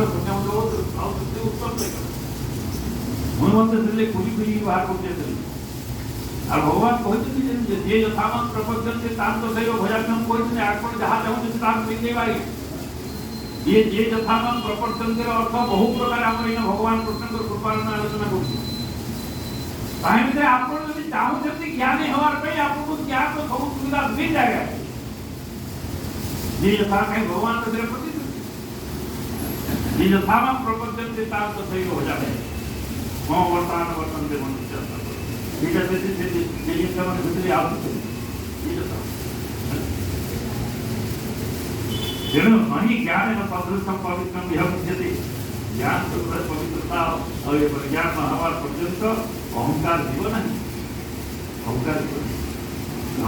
भगवान पुण्य उत्तम हनुमंत से खुली खुली बाहर करते और भगवान कहते जे यथामान प्रपंचन से तान तो सही भजाक्षम कहते आपण जहाँ चाहते तान मिलेगा ये जे यथामान प्रपंचन के अर्थ बहु प्रकार आम भगवान कृष्ण कृपा आलोचना कर आप चाहते ज्ञानी हमारे आपको ज्ञान तो सब सुविधा मिल जाएगा ये यथा कहीं भगवान का प्रति ये यथामान प्रपंचन से तान तो सही हो जाए वर्तमान वर्तन से मनुष्य ठीक है तेणु नहीं ज्ञान सदृशम पवित्रम यह मुझे ज्ञान तो पवित्रता और ये ज्ञान हमारे पर्यंत अहंकार जीवन है अहंकार जीवन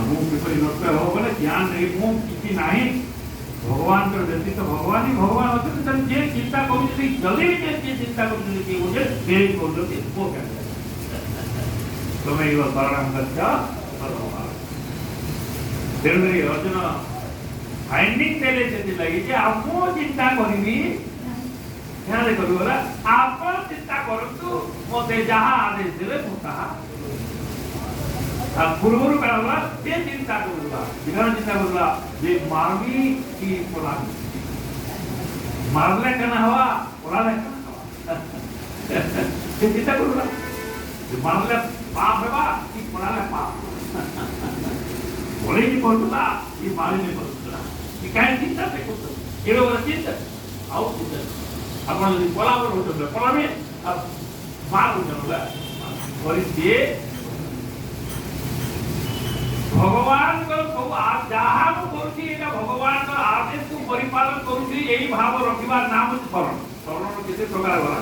मुँह किपरि नष्ट हो बोले ज्ञान नहीं मुँह किसी नहीं भगवान कर व्यतीत तो भगवान ही भगवान अच्छे जे चिंता करुँच जल्दी भी चिंता करुँच वो क्या तमेव शरणं गच्छ तेणुकरी अर्जुन फाइंडिंग देले से लगी जे आपो चिंता करिबी ध्यान करू बोला आप चिंता करतु मते जहां आदेश देले मुता अब पूर्वरु कहला ते चिंता करूला विधान चिंता करूला जे मारवी की पोला मारले कना हवा पोला ते चिंता करूला जे मारले पाप है कि पोला पाप बोले नहीं बोलता ये मारे नहीं बोलता ये क्या चिंता से कुछ ये लोग चिंता आओ चिंता अपन यदि पोला पर होते हैं पोला में अब मार होते हैं और इसलिए भगवान को सब आप जहाँ को करुँची ये भगवान का आदेश को परिपालन करुँची यही भाव रखिबार नाम शरण शरण किसी प्रकार वाला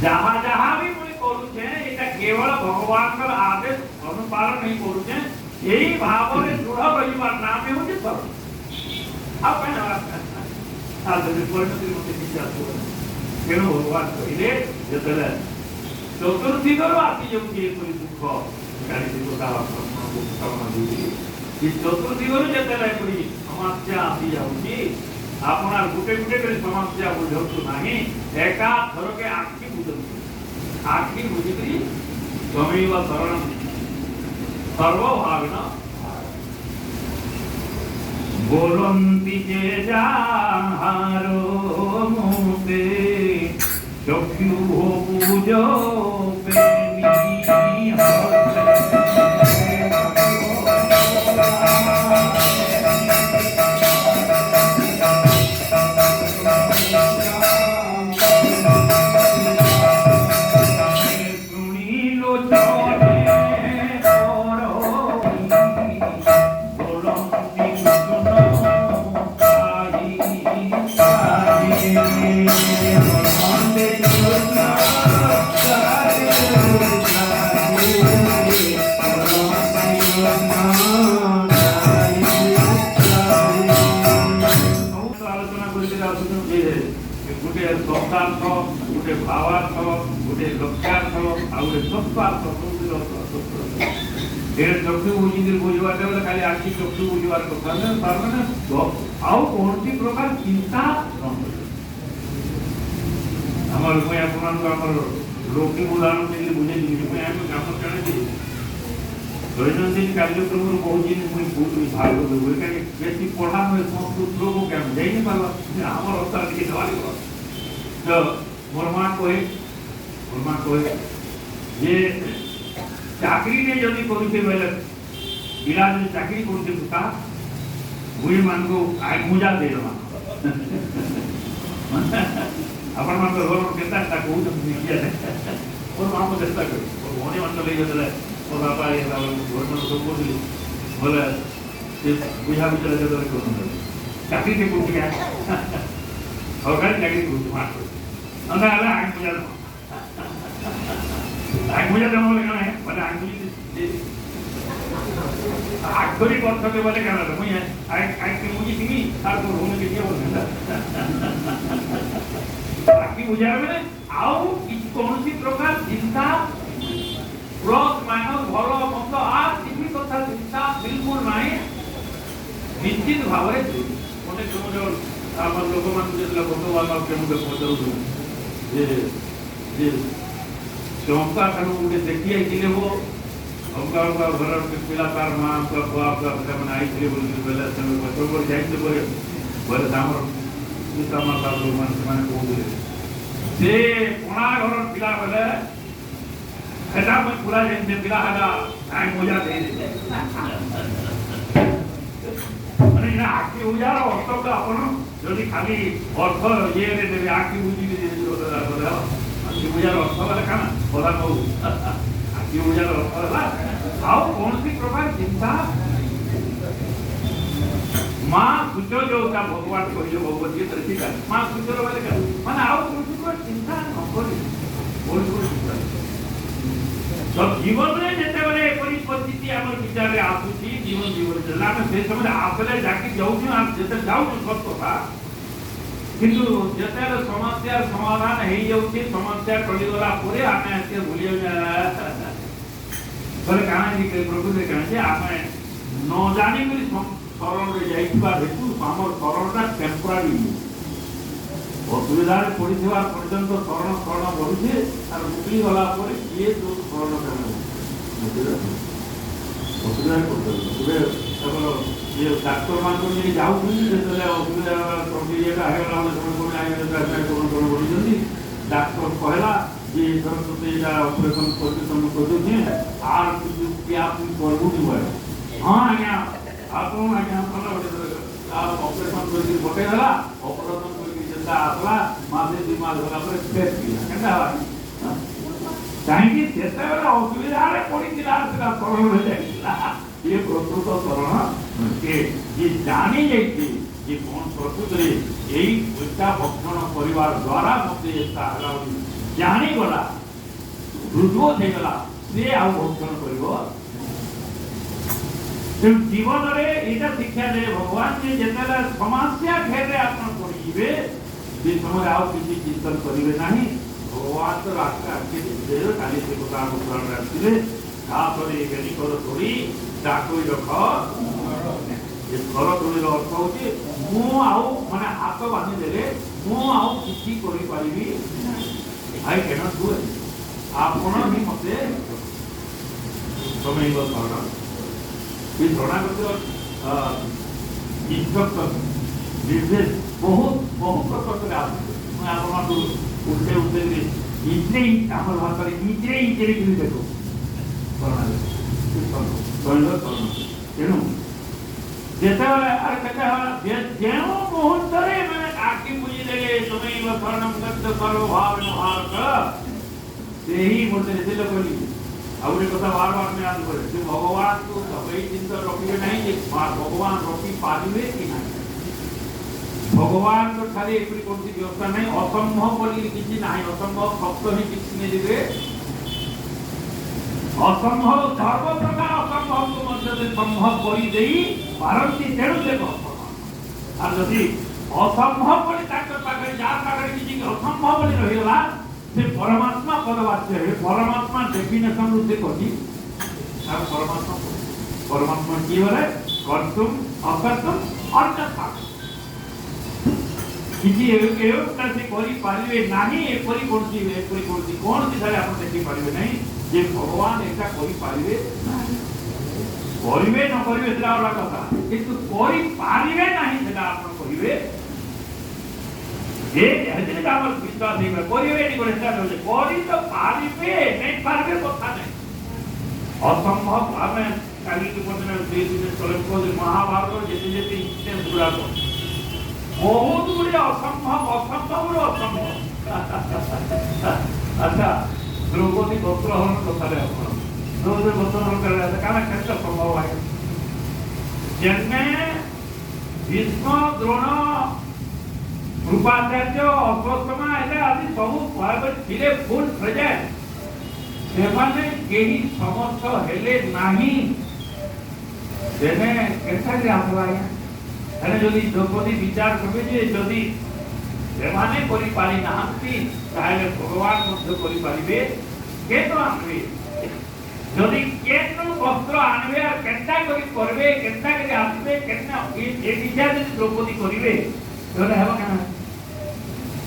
जहाँ जहाँ भी करुचे एटा केवल भगवान का आदेश अनुपालन नहीं करुचे यही भाव रे दृढ़ रहिबार नाम होचे शरण आप कहना आ जब परिणति मते विचार करो केनो भगवान कहिले जतले चतुर्थी करो आती जो के कोई दुख गाड़ी से का प्रश्न दी ये चतुर्थी करो जतले कोई समस्या आती जाउची आपनार गुटे गुटे करे समस्या बुझौछु नाही एका थरो के आखी बुझौछु आखिर बुझिकरी त्वमेव शरणं सर्वभाविन बोलन्ति जे जाहारो मुते चक्षु हो पूजो गोटे भावार्थ गोटे लक्ष्यार्थ आउ गोटे तत्वार्थ चक्षु बुझी बुझवा खाली आखि चक्षु बुझार कथा आउ कौन प्रकार चिंता रोगी उदाहरण देली बुझे कम जानी दैनंदिन कार्यक्रम बहुत जिन मुझे भाग बेसी पढ़ा हुए समस्त लोग क्या जाई नहीं पार्बा आम अवस्था टे देवा तो मोर माँ कहे जे चाकरी ने जदि करुचे बेले पिला जो चाकरी करुचे पुता बुढ़ी मान को आग मुजा दे अपन मान को रोल केता ता को निकिया और मां को चेष्टा कर और होने मान को ले गले और बाबा ये गवर्नमेंट को बोल दी बोले ये बुझा भी चले जाते को चाकरी के को क्या सरकारी चाकरी को मार अंदर आला आग मुझे दम लेना है बड़ा आग मुझे आग थोड़ी बहुत करके बोले क्या ना मुझे आग की मुझे थी सार को होने के लिए बोलना आग मुझे मैंने आओ किसी कौन सी प्रकार चिंता प्लस माइनस भलो मंद आज किसी कथा चिंता बिल्कुल नहीं निश्चित भाव में मोटे जो ଆମର ଲୋକମାନଙ୍କୁ ଯେତେବେଳେ ଭଗବାନ କେମିତି ପଚାରୁଛୁ ଯେ ଚମ୍ପା ଠାରୁ ଗୋଟେ ଦେଖି ଆଇଥିଲେ ହୋ ଅଲଗା ଅଲଗା ଘରର ପିଲା ତାର ମା ପୁଆ ପିଲାମାନେ ଆଇଥିଲେ ବୋଲି ବେଲେ ସେମାନେ ପଚାର ଯାଇଥିଲେ ପରେ ବୋଲେ ଆମର ସେମାନେ କହୁଥିଲେ ସେ ପଣା ଘରର ପିଲା ବେଲେ ସେଟା ମୁଁ ପୁରା ଯେମିତି ପିଲା ହେଲା କାହିଁ ମଜା ଦେଇଦେଲେ ମାନେ ଏଇଟା ଆଖି ବୁଝାର ଅର୍ଥ ଆପଣ ଯଦି ଖାଲି ଅର୍ଥ ଇଏରେ ଦେବେ ଆଖି ବୁଝିକି ଆଖି ବୁଝାର ଅର୍ଥ ହେଲେ କାଣା କଥା କହୁ ଆଖି ବୁଝାର ଅର୍ଥ ହେଲା ଆଉ କୌଣସି ପ୍ରକାର ଚିନ୍ତା ମା ସୂଚ ଯୋଉଟା ଭଗବାନ କହିଲେ ଭଗବତୀ ଗୀତାରେ ଠିକ ଅଛି ମା ସୂଚର ବୋଲେ ମାନେ ଆଉ କୌଣସି ପ୍ରକାର ଚିନ୍ତା ନ କରି ଚିନ୍ତା ତ ଜୀବନରେ ଯେତେବେଳେ ଏପରି ପରିସ୍ଥିତି ଆମର ବିଚାରରେ ଆସୁଛି ଜୀବନରେ ଆମେ ସେ ସମୟରେ ଆସିଲେ ଯାକି ଯାଉଛୁ ଯେତେ ଯାଉଛୁ ସତ କଥା କିନ୍ତୁ ଯେତେବେଳେ ସମସ୍ୟାର ସମାଧାନ ହେଇଯାଉଛି ସମସ୍ୟା ଟଳିଗଲା ପରେ ଆମେ ଆজকে ଭୁଲି ଯାଉଛେ କାଣା ପ୍ରକୃତିରେ କାଣା ଯେ ଆମେ ନ ଜାଣିକରି ଶରଣରେ ଯାଇଥିବା ହେତୁ ଆମର ଶରଣଟା ଟେମ୍ପୋରାରୀ ଅସୁବିଧାରେ ପଡ଼ିଥିବା ପର୍ଯ୍ୟନ୍ତ ଶରଣ ବଢୁଛେ ଆଉ ମୁକ୍ତି ଗଲା ପରେ କିଏ ଯୋଉ ଶରଣ ଅସୁବିଧାରେ ପଡୁଛନ୍ତି ଆମର ଇଏ ଡାକ୍ତର ମାନଙ୍କୁ ନେଇ ଯାଉଛନ୍ତି ଯେତେବେଳେ ଅସୁବିଧା ଇଏଟା ହେଇଗଲା ବଢୁଛନ୍ତି ଡାକ୍ତର କହିଲା ଯେ ଏଥର ତୋତେ ଏଇଟା ଅପରେସନ କରିଦେଉଛି ଆର କିଛି କରିବୁନି ବୋଲେ ହଁ ଆଜ୍ଞା ଆପଣ ଆଜ୍ଞା ଅପରେସନ କରିକି ପଠେଇଦେଲା ଅପରେସନ আসলা মাসে 2 মাস গলা পরে ফের কিনা কেন কাহিଁକି ସେତେବେଳେ ଅସୁବିଧାରେ ପଡ଼ିଥିଲା ସେଟା ସରଳ ହୋଇଯାଇଥିଲା ଇଏ ପ୍ରକୃତ ସରଳ ଯିଏ ଜାଣି ଯାଇଛି ଯେ କଣ ପ୍ରକୃତରେ ଏଇ ପଇସା ଭକ୍ଷଣ କରିବା ଦ୍ୱାରା ମତେ ଏଟା ହେଲା ବୋଲି ଜାଣିଗଲା ହୃଦବୋଧ ହେଇଗଲା ସେ ଆଉ ଭକ୍ଷଣ କରିବ ତେଣୁ ଜୀବନରେ ଏଇଟା ଶିକ୍ଷା ଦେଲେ ଭଗବାନ ଯେ ଯେତେବେଳେ ସମସ୍ୟା ଘେରରେ ଆପଣ ପଡ଼ିଯିବେ ସେ ସମୟରେ ଆଉ କିଛି ଚିନ୍ତନ କରିବେ ନାହିଁ ଭଗବାନ ତ ରାସ୍ତା ଆଗେ ଦେଖିଦେବେ କାଲି ସେ କଥା ଆମ ପୁରାଣରେ ଆସିଥିଲେ ତାପରେ ବେନିକର ତୋଳି ଡାକୁଇ ରଖ ଏ ଘର ତୋଳିର ଅର୍ଥ ହଉଛି ମୁଁ ଆଉ ମାନେ ହାତ ବାନ୍ଧିଦେଲେ ମୁଁ ଆଉ କିଛି କରିପାରିବି ଆଇ କ୍ୟାନଟ୍ ଡୁ ଇଟ୍ ଆପଣ ହିଁ ମତେ ସମୟ ଶରଣ ଏ ଶରଣାଗତିର ଇନଷ୍ଟ୍ରକ୍ଟର ନିର୍ଦ୍ଦେଶ ବହୁତ ପ୍ରକୃତରେ ଆସୁଛି ମୁଁ ଆପଣଙ୍କୁ ଉଠେଇ ଇଞ୍ଚିରେ ଆମର ଭାଷାରେ ଇଞ୍ଚିରେ କିଣି ଦେଖୁ ତେଣୁ ଯେତେବେଳେ ଆରେ କେତେ ଯେଉଁ ମୁହୂର୍ତ୍ତରେ ମାନେ ଆଖି ବୁଝିଦେଲେ ତୁମେ ଶରଣଂ ଗଚ୍ଛ ସର୍ବଭାବେନ ଭାରତ ସେହି ମୁହୂର୍ତ୍ତରେ ସେ ଲୋକ ଆଉ ଗୋଟେ କଥା ବାର ମ୍ୟାନ କରେ ସେ ଭଗବାନଙ୍କୁ ଏଇ ଜିନିଷ ରଖିବେ ନାହିଁ ଯେ ଭଗବାନ ରଖି ପାରିବେ କି ନାହିଁ ଭଗବାନଙ୍କ ଠାରେ ଏପରି କୌଣସି ବ୍ୟବସ୍ଥା ନାହିଁ ଅସମ୍ଭବ ବୋଲି କିଛି ନାହିଁ ଅସମ୍ଭବ ଶବ୍ଦ ହିଁ କିଛି ନେଇଯିବେ ଅସମ୍ଭବ ସର୍ବ ପ୍ରକାର ଅସମ୍ଭବକୁ ମଧ୍ୟ ସେ ସମ୍ଭବ କରିଦେଇ ପାରନ୍ତି ତେଣୁ ସେ ଆଉ ଯଦି ଅସମ୍ଭବ ବୋଲି ତାଙ୍କ ପାଖରେ ଯାହା ପାଖରେ କିଛି ଅସମ୍ଭବ ବୋଲି ରହିଗଲା ସେ ପରମାତ୍ମା ପଦବାଚ୍ୟ ହେବେ ପରମାତ୍ମା ଡେଫିନେସନରୁ ସେ କହି ଆଉ ପରମାତ୍ମା କିଏ ବୋଲେ କର୍ତ୍ତୁମ ଅକର୍ତ୍ତୁମ ଅର୍ଥାତ୍ କିଛି ସେ କରିପାରିବେ ନାହିଁ ଏପରି କୌଣସି ଠାରେ ଆପଣ ଦେଖିପାରିବେ ନାହିଁ ଯେ ଭଗବାନ ଏଟା କରିପାରିବେ ନାହିଁ କରିବେ ନ କରିବେ ସେଟା ଅଲଗା କଥା କିନ୍ତୁ କରିପାରିବେ ନାହିଁ ସେଟା ଆପଣ କହିବେ ଆମର ବିଶ୍ୱାସ ହେଇଗଲା କରିବେନି କରି ତ ପାରିବେ ନାଇଁ ପାରିବେ କଥା ନାହିଁ ଅସମ୍ଭବ ଆମେ କାଲି ମହାଭାରତ ଯେତେ ଇନସିଡେଣ୍ଟ ଗୁଡାକ ବହୁତ ଗୁଡ଼ିଏ ଅସମ୍ଭବରୁ ଅସମ୍ଭବ ଆଚ୍ଛା ଦ୍ରୌପଦୀ ବସ୍ତ୍ରହରଣ କଥାରେ ଆପଣ ଦ୍ରୌପଦୀ ବସ୍ତ୍ରହରଣ କରିବା କାରଣ କେତେ ସମ୍ଭବ ଆଜ୍ଞା ଯେନେ ଭୀଷ୍ମ ଦ୍ରୋଣ କୃପାଚାର୍ଯ୍ୟ ଅଶ୍ୱତ୍ଥାମା ହେଲେ ଆଦି ସବୁ ଥିଲେ ଫୁଲ ପ୍ରେଜେଣ୍ଟ ସେମାନେ କେହି ସମସ୍ତ ହେଲେ ନାହିଁ ତେଣେ କେତେବେଳେ ଆସିଲା ଆଜ୍ଞା ହେଲେ ଯଦି ଦ୍ରୌପଦୀ ବିଚାର କରିବେ ଯେ ଯଦି ସେମାନେ କରିପାରି ନାହାନ୍ତି ତାହେଲେ ଭଗବାନ ମଧ୍ୟ କରିପାରିବେ କେନ ଆଣିବେ ଯଦି କେନ ବସ୍ତ୍ର ଆଣିବେ ଆଉ କେନ୍ତା କରି କରିବେ କେନ୍ତା କରି ଆସିବେ କେନ୍ତା ଏ ବିଚାର ଯଦି ଦ୍ରୌପଦୀ କରିବେ जोने है क्या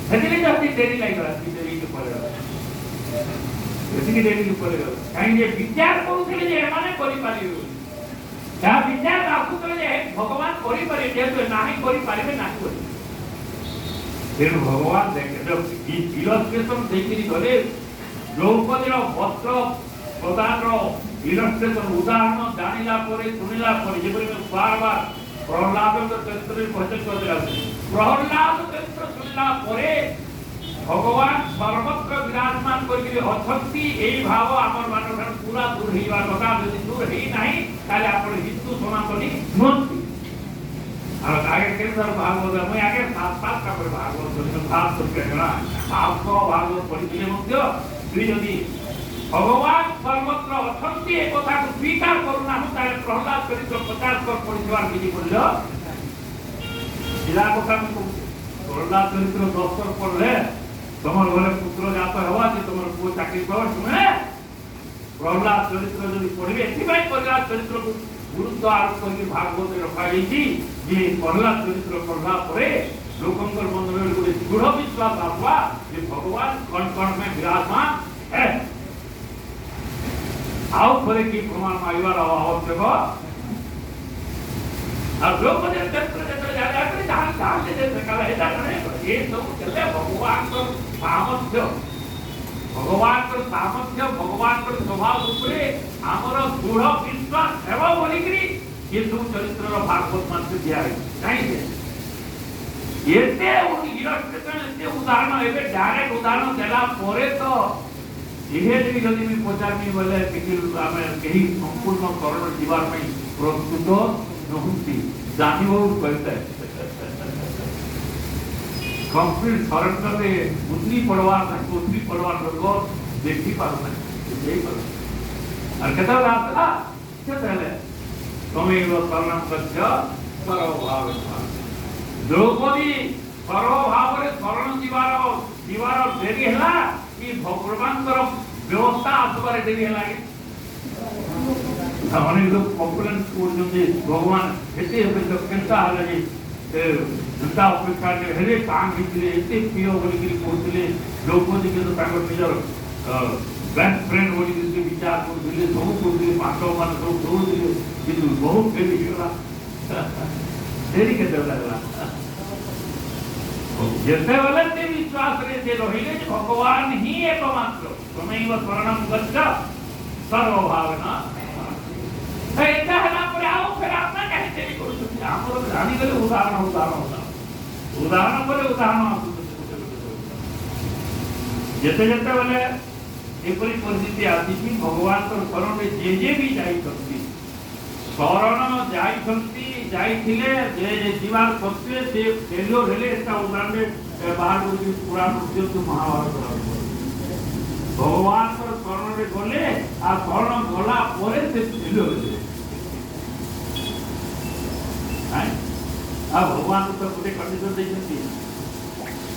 हेतिले जाती देरी लाइक रास्ती देरी के पड़े एतिके देरी के पड़े काई जे विचार करूଥିଲେ जे एमाने करि पारिबो या विचार आकुतले जे भगवान करि पारे जे नाही करि पारिबे नाही करि तेणु भगवान देखे जब इलस्ट्रेशन देखिरी गले द्रौपदीर वस्त्र प्रदान इलस्ट्रेशन उदाहरण जानिला परे सुनिला परे जेपरि बार बार प्रहलाद चरित्र परिचय कर प्रहलाद चरित्र सुनिला परे भगवान सर्वत्र विराजमान करके अछंती एई भाव आमर मान पूरा दूर हेबा कथा यदि दूर हेई नाही ताले आपण हिंदू सनातनी नोंती और आगे केंद्र भागवत मैं आगे सात का भागवत सात करना आपको भागवत पढ़ी दिले मध्य दुई यदि भगवान सर्वत्र अछंती ए कथा को स्वीकार करूना हो ताले प्रहलाद चरित्र 50 कर पढ़िबार किछि बोललो इला कथा को प्रहलाद चरित्र 10 कर पढ़ले तमर घरे पुत्र जात हवा कि तमर पुओ चाकरी कर सुने प्रहलाद चरित्र यदि पढ़िबे एथिबाई प्रहलाद चरित्र को गुरुत्व आरोप करके भागवत रखा जाइछि जे प्रहलाद चरित्र पढ़ला परे लोकंकर मन में गोटे दृढ़ विश्वास आसवा जे भगवान कण कण में विराजमान है आओ परे की प्रमाण माइबार आवश्यक और द्रौपदी चरित्र जब जाया करे जहां से देखा है ये सब चले भगवान को सामर्थ्य भगवान को स्वभाव ऊपर आमर दृढ़ विश्वास हेबो बोली करी ये सब चरित्र रो भागवत मात्र दिया है नहीं एते इलस्ट्रेशन एते उदाहरण एबे डायरेक्ट उदाहरण देला परे तो इहे भी जदि मी पचारमी बोले कि आमे केही संपूर्ण करण जीवार में प्रस्तुत नहुंती जानिबो कहते कंप्लीट सरेंडर रे उतनी पड़वार लोग देखी पारो नहीं यही पारो और कहता रात क्या पहले तमेव शरणं गच्छ सर्वभाव द्रौपदी सर्वभाव रे शरण जीवार देरी हैला कि भगवान कर व्यवस्था आसबार देरी हैला अनेक लोग कॉम्प्लेन करते भगवान एते केनता हले जनता अपेक्षा हेरे काम हितले एते प्रिय बोली कि कहते द्रौपदी के तो ताकर निजर बेस्ट फ्रेंड बोली कि विचार करते सब करते पांडव मान सब दौड़ते किंतु बहुत देरी गला देरी के लागला जैसे वाले ते विश्वास रे जे रहिले जे भगवान ही एकमात्र तमेव शरणं गच्छ सर्वभावना ऐसा है ना पर आओ फिर आपना कहे तेरी कोशिश हमरो जानी गले उदाहरण पर उदाहरण जते वाले एपरी परिस्थिति आती कि भगवान तो शरण में जे भी जाई सकती शरण जाई थिले जे जीवार सत्य से फेलियर हेले एटा उदाहरण बाहर को पुराण उद्योग महाभारत भगवान को शरण रे गले आ शरण गला परे से फेलियर अब भगवान तो गोटे कंडीशन देछथि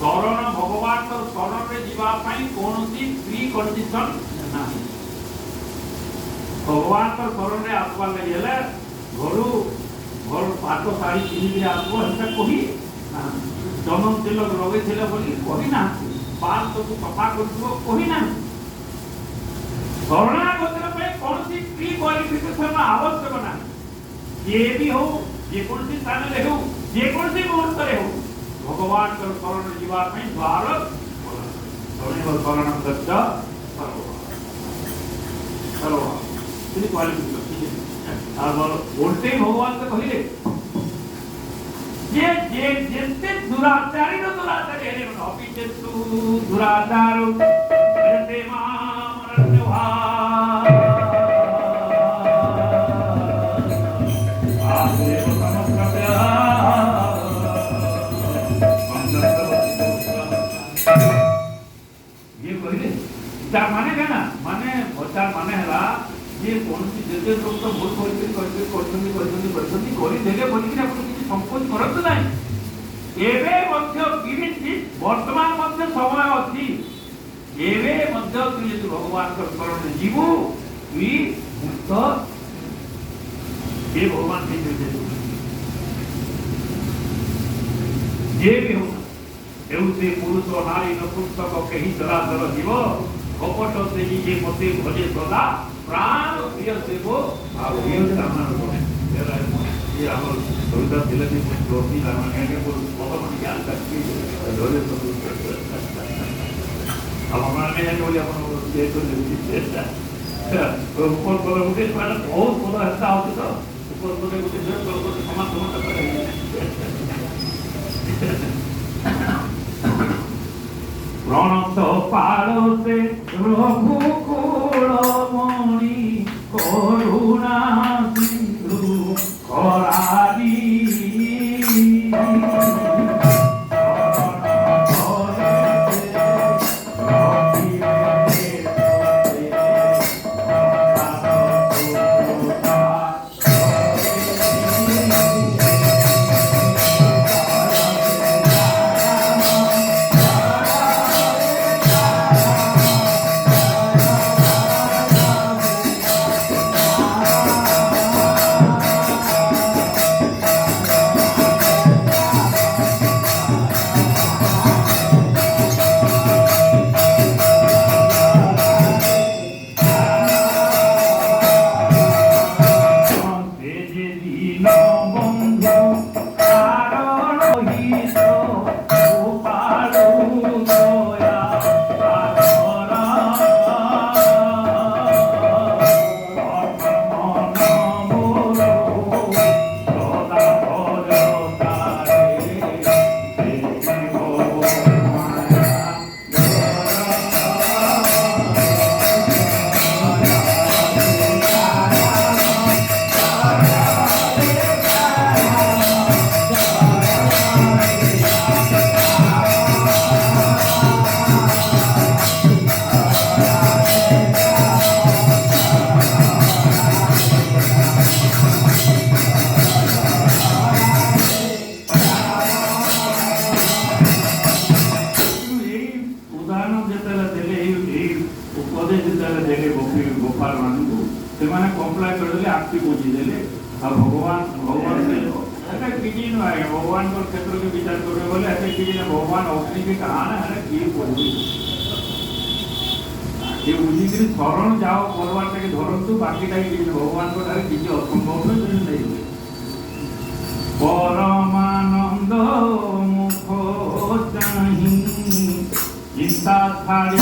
शरण भगवान तो शरण रे जीवा पई कोनोसी प्री कंडीशन नाही भगवान तो शरण रे आत्मा ले गेले घर पाटो साड़ी किनी आत्मा हेता कहि जन्म तिलक लगे थिले बोली कहि ना बाल तो सफा करथो कहि ना शरणागत पे कोनोसी प्री क्वालिफिकेशन आवश्यक ना ये भी हो जे कोनसी स्थान रे हो जे कोनसी मुहूर्त रे हो भगवान कर शरण जीवा में द्वार शरण शरणं गच्छ सर्वभाव इतनी क्वालिफिकेशन और बोलते भगवान से कहले जे जेते दुराचारी न दुराचारी है न ऑफिस तू दुराचारो जते मामरण्यवा माने क्या माने प्रचार माने हला ये कोनसी जते लोग तो भूल करी देले बोली कि आपण किछि संकोच करत नाही एवे मध्य गिरिति वर्तमान मध्य समय अछि एवे मध्य तु यदि भगवान कर शरण जीवो वी मुक्त ये भगवान के दे जे भी हो से पुरुष नारी नपुंसक कहीं चराचर जीव कपट से जे मते भजे सदा प्राण प्रिय से वो प्रिय कामना ये हम सुविधा दिले भी जोती लाना है कि वो बहुत ज्ञान करके धोले तो अब हमारे में जाने वाले अपन ये तो नहीं तो ऊपर बोले मुझे पर बहुत बड़ा ऐसा होता था ऊपर बोले मुझे जो तो समाज समझ कर प्रणत पाड़ते रघुकुल मणि करुणा सिंधु करारी भगवान को क्षेत्र के विचार करने बोले ऐसे कि भगवान अग्नि के कहा ना है कि ये उसी के शरण जाओ भगवान के धरन तो बाकी भगवान को ठारे किसी असंभव नहीं हुए परमानंद मुख चाही चिंता छाड़ी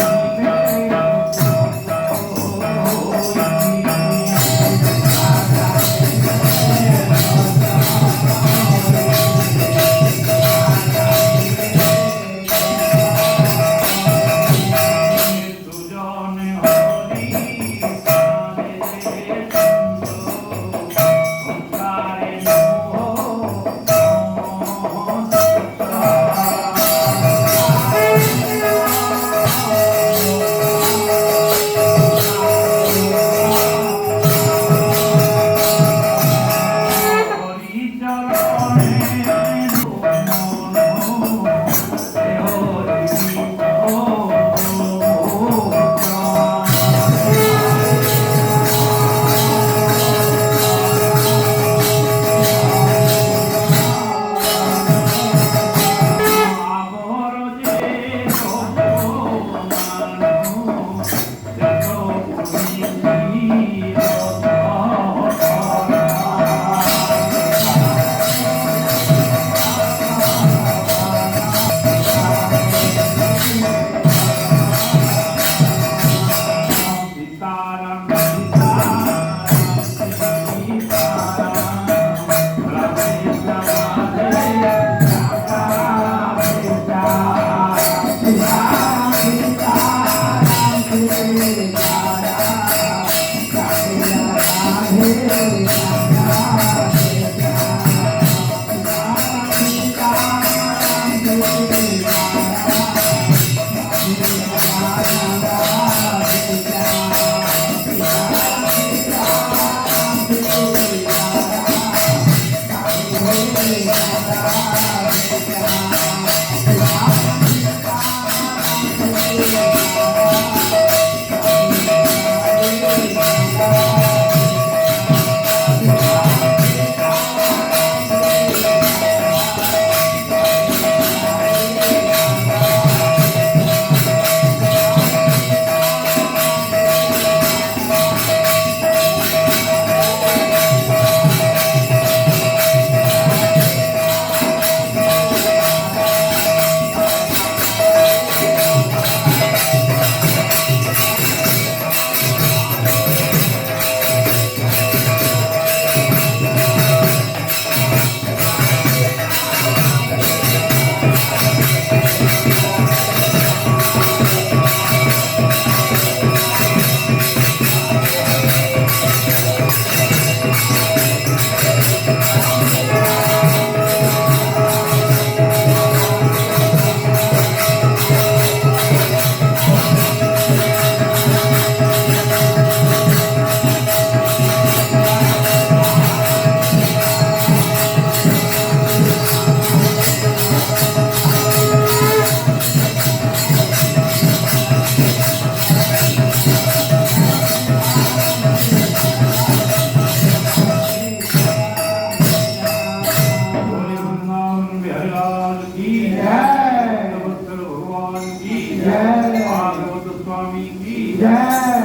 जय